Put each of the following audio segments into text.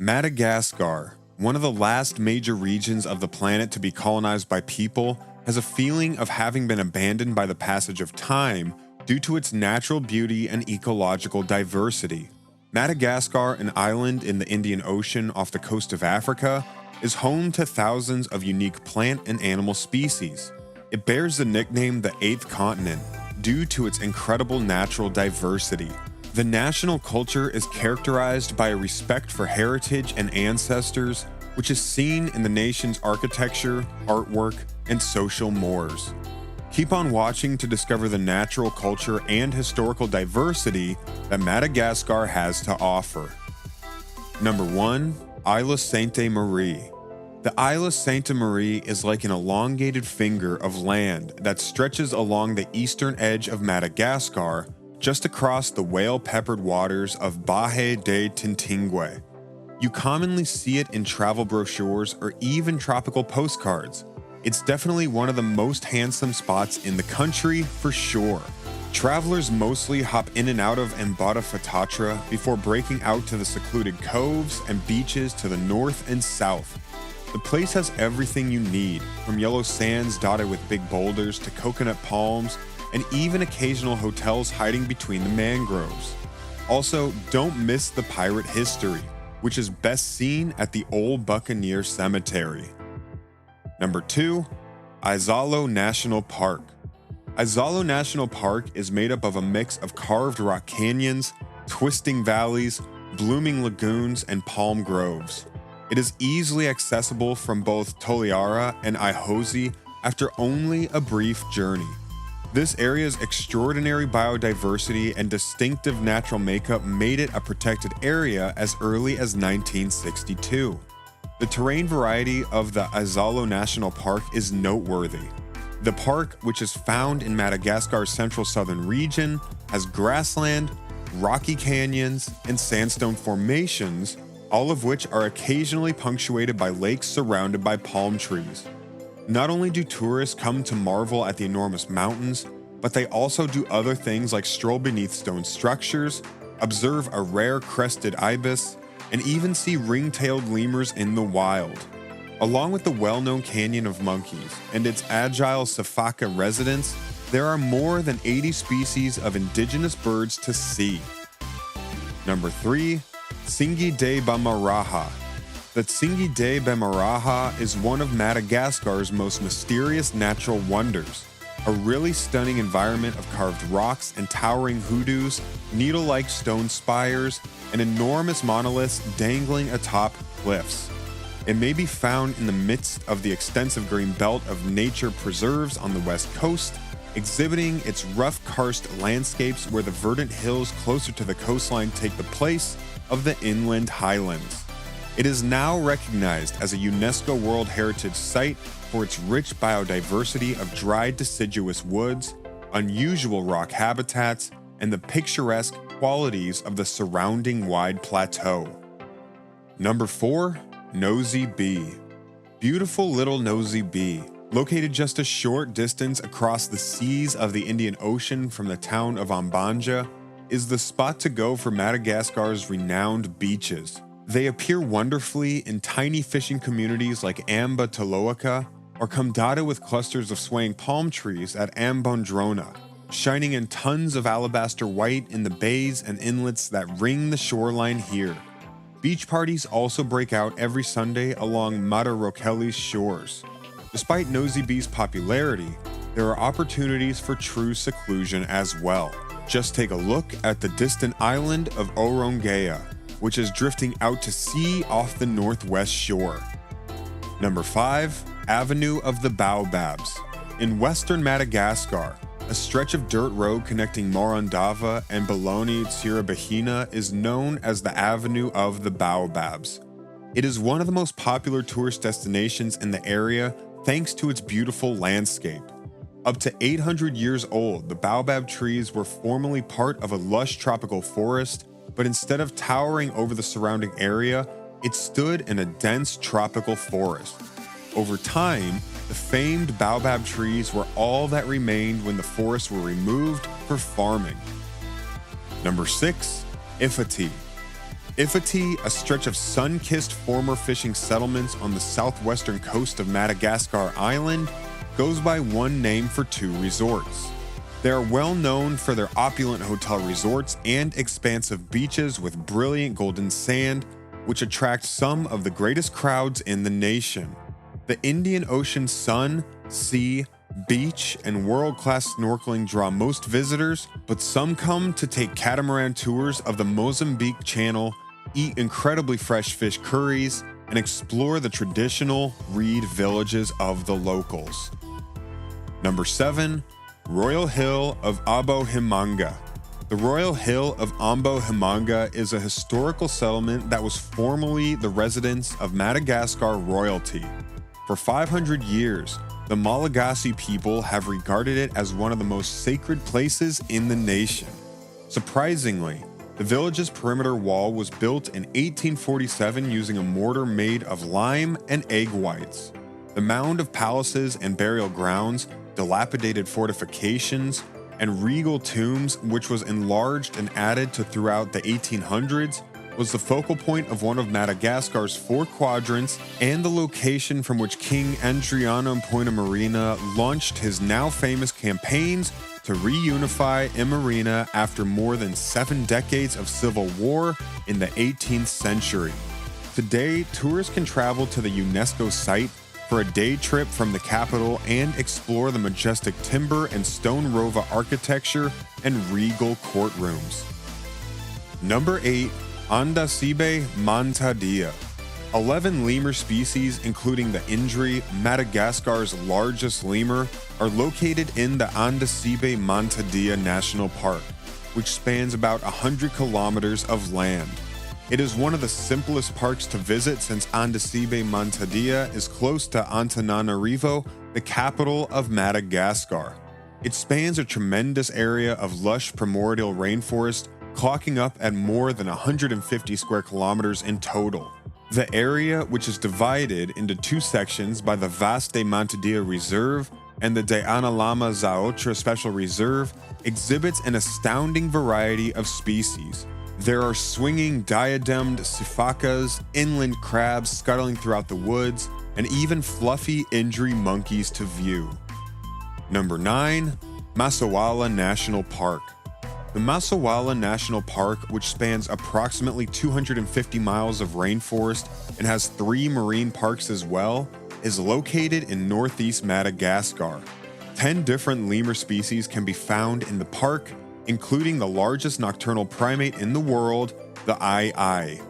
Madagascar, one of the last major regions of the planet to be colonized by people, has a feeling of having been abandoned by the passage of time due to its natural beauty and ecological diversity. Madagascar, an island in the Indian Ocean off the coast of Africa, is home to thousands of unique plant and animal species. It bears the nickname the Eighth Continent due to its incredible natural diversity. The national culture is characterized by a respect for heritage and ancestors, which is seen in the nation's architecture, artwork, and social mores. Keep on watching to discover the natural culture and historical diversity that Madagascar has to offer. Number 1. Isla Sainte Marie. The Isla Sainte Marie is like an elongated finger of land that stretches along the eastern edge of Madagascar, just across the whale-peppered waters of Baie de TSINGY. You commonly see it in travel brochures or even tropical postcards. It's definitely one of the most handsome spots in the country for sure. Travelers mostly hop in and out of AMBOHIMANCA before breaking out to the secluded coves and beaches to the north and south. The place has everything you need, from yellow sands dotted with big boulders to coconut palms, and even occasional hotels hiding between the mangroves. Also, don't miss the pirate history, which is best seen at the Old Buccaneer Cemetery. Number 2. ISALO National Park. ISALO National Park is made up of a mix of carved rock canyons, twisting valleys, blooming lagoons, and palm groves. It is easily accessible from both Toliara and Ihosi after only a brief journey. This area's extraordinary biodiversity and distinctive natural makeup made it a protected area as early as 1962. The terrain variety of the ISALO National Park is noteworthy. The park, which is found in Madagascar's central southern region, has grassland, rocky canyons, and sandstone formations, all of which are occasionally punctuated by lakes surrounded by palm trees. Not only do tourists come to marvel at the enormous mountains, but they also do other things like stroll beneath stone structures, observe a rare crested ibis, and even see ring-tailed lemurs in the wild. Along with the well-known Canyon of Monkeys and its agile Safaka residents, there are more than 80 species of indigenous birds to see. Number 3. TSINGY de BEMARAHA. The TSINGY de BEMARAHA is one of Madagascar's most mysterious natural wonders. A really stunning environment of carved rocks and towering hoodoos, needle-like stone spires, and enormous monoliths dangling atop cliffs. It may be found in the midst of the extensive green belt of nature preserves on the west coast, exhibiting its rough karst landscapes where the verdant hills closer to the coastline take the place of the inland highlands. It is now recognized as a UNESCO World Heritage Site for its rich biodiversity of dry deciduous woods, unusual rock habitats, and the picturesque qualities of the surrounding wide plateau. Number 4. Nosy Be. Beautiful little Nosy Be, located just a short distance across the seas of the Indian Ocean from the town of Ambanja, is the spot to go for Madagascar's renowned beaches. They appear wonderfully in tiny fishing communities like Amba or come dotted with clusters of swaying palm trees at Ambondrona, shining in tons of alabaster white in the bays and inlets that ring the shoreline here. Beach parties also break out every Sunday along Madarokeli's shores. Despite Nosy Be's popularity, there are opportunities for true seclusion as well. Just take a look at the distant island of Orongea, which is drifting out to sea off the northwest shore. Number 5. Avenue of the Baobabs. In western Madagascar, a stretch of dirt road connecting Morondava and Bologna-Tsirabahina is known as the Avenue of the Baobabs. It is one of the most popular tourist destinations in the area thanks to its beautiful landscape. Up to 800 years old, the baobab trees were formerly part of a lush tropical forest, but instead of towering over the surrounding area, it stood in a dense tropical forest. Over time, the famed baobab trees were all that remained when the forests were removed for farming. Number 6. Ifiti. Ifiti, a stretch of sun-kissed former fishing settlements on the southwestern coast of Madagascar Island, goes by one name for two resorts. They are well known for their opulent hotel resorts and expansive beaches with brilliant golden sand, which attract some of the greatest crowds in the nation. The Indian Ocean's sun, sea, beach, and world-class snorkeling draw most visitors, but some come to take catamaran tours of the Mozambique Channel, eat incredibly fresh fish curries, and explore the traditional reed villages of the locals. Number 7. Royal Hill of AMBOHIMANCA. The Royal Hill of AMBOHIMANCA is a historical settlement that was formerly the residence of Madagascar royalty. For 500 years, the Malagasy people have regarded it as one of the most sacred places in the nation. Surprisingly, the village's perimeter wall was built in 1847 using a mortar made of lime and egg whites. The mound of palaces and burial grounds, dilapidated fortifications, and regal tombs, which was enlarged and added to throughout the 1800s, was the focal point of one of Madagascar's 4 quadrants and the location from which King Adriano Poinamarina launched his now famous campaigns to reunify Imarina after more than 7 decades of civil war in the 18th century. Today, tourists can travel to the UNESCO site for a day trip from the capital and explore the majestic timber and stone rova architecture and regal courtrooms. Number 8. ANDASIBE-MANTADIA. 11 lemur species, including the Indri, Madagascar's largest lemur, are located in the ANDASIBE-MANTADIA National Park, which spans about 100 kilometers of land. It is one of the simplest parks to visit since ANDASIBE-MANTADIA is close to Antananarivo, the capital of Madagascar. It spans a tremendous area of lush primordial rainforest, clocking up at more than 150 square kilometers in total. The area, which is divided into 2 sections by the Vast de Mantadia Reserve and the De Analama Zaotra Special Reserve, exhibits an astounding variety of species. There are swinging diademed sifakas, inland crabs scuttling throughout the woods, and even fluffy Indri monkeys to view. Number 9. Masawala National Park. The Masawala National Park, which spans approximately 250 miles of rainforest and has 3 marine parks as well, is located in northeast Madagascar. 10 different lemur species can be found in the park, including the largest nocturnal primate in the world, the ai.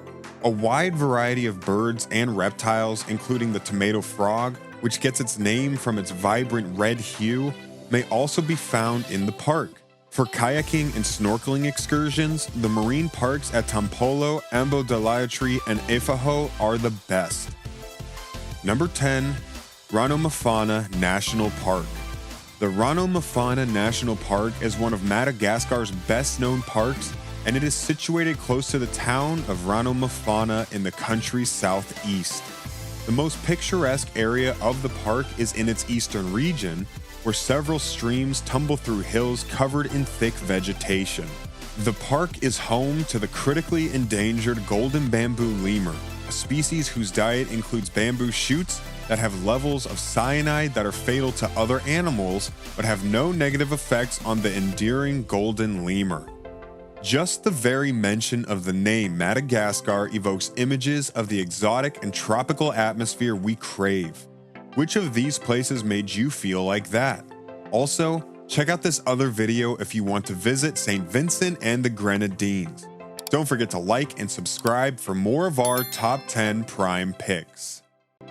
A wide variety of birds and reptiles, including the tomato frog, which gets its name from its vibrant red hue, may also be found in the park. For kayaking and snorkeling excursions, the marine parks at Tampolo, Ambo Deliatry, and Ifaho are the best. Number 10. Ranomafana National Park. The Ranomafana National Park is one of Madagascar's best-known parks, and it is situated close to the town of Ranomafana in the country's southeast. The most picturesque area of the park is in its eastern region, where several streams tumble through hills covered in thick vegetation. The park is home to the critically endangered golden bamboo lemur, a species whose diet includes bamboo shoots that have levels of cyanide that are fatal to other animals but have no negative effects on the endearing golden lemur. Just the very mention of the name Madagascar evokes images of the exotic and tropical atmosphere we crave. Which of these places made you feel like that? Also, check out this other video if you want to visit St. Vincent and the Grenadines. Don't forget to like and subscribe for more of our top 10 prime picks.